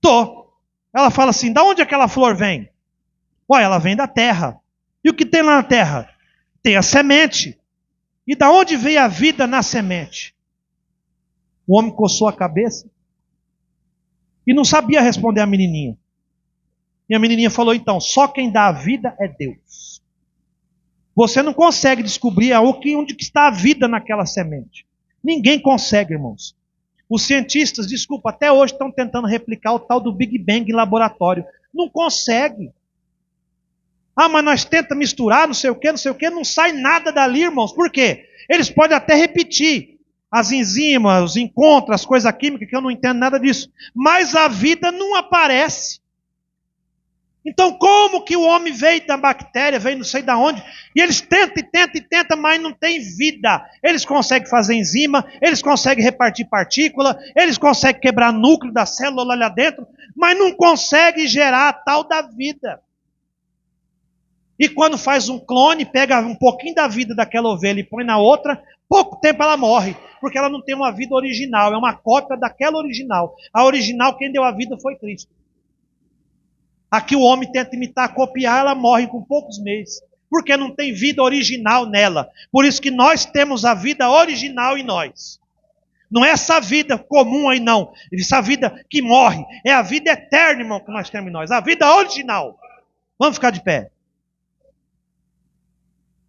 Tô. Ela fala assim, da onde aquela flor vem? Olha, ela vem da terra. E o que tem lá na terra? Tem a semente. E da onde veio a vida na semente? O homem coçou a cabeça e não sabia responder a menininha. E a menininha falou, então, só quem dá a vida é Deus. Você não consegue descobrir onde está a vida naquela semente. Ninguém consegue, irmãos. Os cientistas, desculpa, até hoje estão tentando replicar o tal do Big Bang em laboratório. Não consegue. Ah, mas nós tentamos misturar, não sei o quê, não sai nada dali, irmãos. Por quê? Eles podem até repetir as enzimas, os encontros, as coisas químicas, que eu não entendo nada disso. Mas a vida não aparece. Então, como que o homem veio da bactéria, veio não sei de onde, e eles tentam, mas não tem vida. Eles conseguem fazer enzima, eles conseguem repartir partícula, eles conseguem quebrar núcleo da célula lá dentro, mas não conseguem gerar a tal da vida. E quando faz um clone, pega um pouquinho da vida daquela ovelha e põe na outra, pouco tempo ela morre, porque ela não tem uma vida original, é uma cópia daquela original. A original, quem deu a vida foi Cristo. Aqui o homem tenta imitar, copiar, ela morre com poucos meses. Porque não tem vida original nela. Por isso que nós temos a vida original em nós. Não é essa vida comum aí não. Essa vida que morre. É a vida eterna, irmão, que nós temos em nós. A vida original. Vamos ficar de pé.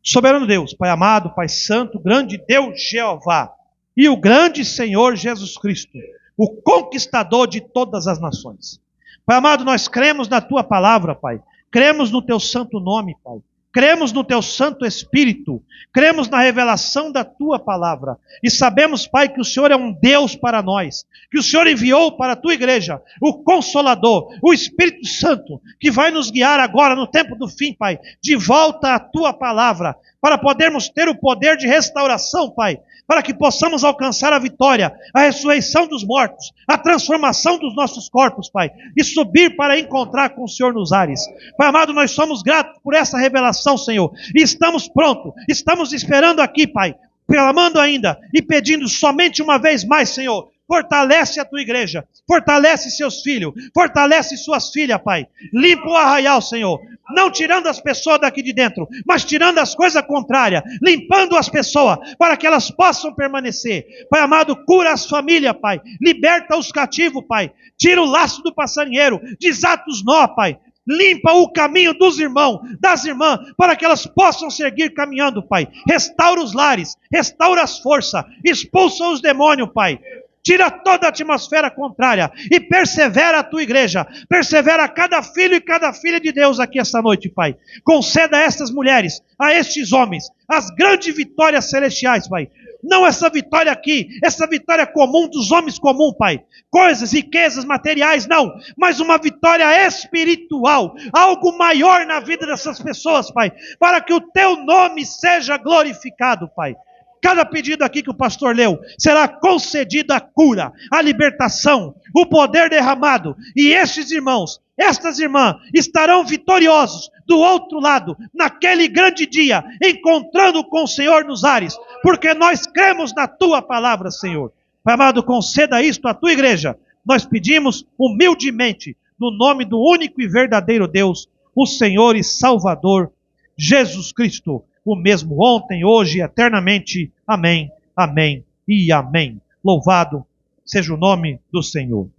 Soberano Deus, Pai amado, Pai santo, grande Deus Jeová. E o grande Senhor Jesus Cristo. O conquistador de todas as nações. Pai amado, nós cremos na Tua palavra, Pai. Cremos no Teu santo nome, Pai. Cremos no Teu Santo Espírito. Cremos na revelação da Tua palavra. E sabemos, Pai, que o Senhor é um Deus para nós. Que o Senhor enviou para a Tua igreja o Consolador, o Espírito Santo, que vai nos guiar agora no tempo do fim, Pai, de volta à Tua palavra, para podermos ter o poder de restauração, Pai, para que possamos alcançar a vitória, a ressurreição dos mortos, a transformação dos nossos corpos, Pai, e subir para encontrar com o Senhor nos ares. Pai amado, nós somos gratos por essa revelação, Senhor, e estamos prontos, estamos esperando aqui, Pai, clamando ainda e pedindo somente uma vez mais, Senhor, fortalece a Tua igreja, fortalece seus filhos, fortalece suas filhas, Pai. Limpa o arraial, Senhor. Não tirando as pessoas daqui de dentro, mas tirando as coisas contrárias, limpando as pessoas, para que elas possam permanecer. Pai amado, cura as famílias, Pai. Liberta os cativos, Pai. Tira o laço do passarinheiro, desata os nó, Pai. Limpa o caminho dos irmãos, das irmãs, para que elas possam seguir caminhando, Pai. Restaura os lares, restaura as forças, expulsa os demônios, Pai. Tira toda a atmosfera contrária e persevera a Tua igreja. Persevera cada filho e cada filha de Deus aqui esta noite, Pai. Conceda a estas mulheres, a estes homens, as grandes vitórias celestiais, Pai. Não essa vitória aqui, essa vitória comum dos homens comuns, Pai. Coisas, riquezas, materiais, não. Mas uma vitória espiritual. Algo maior na vida dessas pessoas, Pai. Para que o Teu nome seja glorificado, Pai. cada pedido aqui que o pastor leu, será concedida a cura, a libertação, o poder derramado. E estes irmãos, estas irmãs, estarão vitoriosos do outro lado, naquele grande dia, encontrando com o Senhor nos ares, porque nós cremos na tua palavra, Senhor. Pai amado, conceda isto à tua igreja. Nós pedimos humildemente, no nome do único e verdadeiro Deus, o Senhor e Salvador, Jesus Cristo, o mesmo ontem, hoje e eternamente. Amém, amém e amém. Louvado seja o nome do Senhor.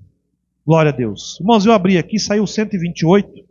Glória a Deus. Irmãos, eu abri aqui, saiu 128.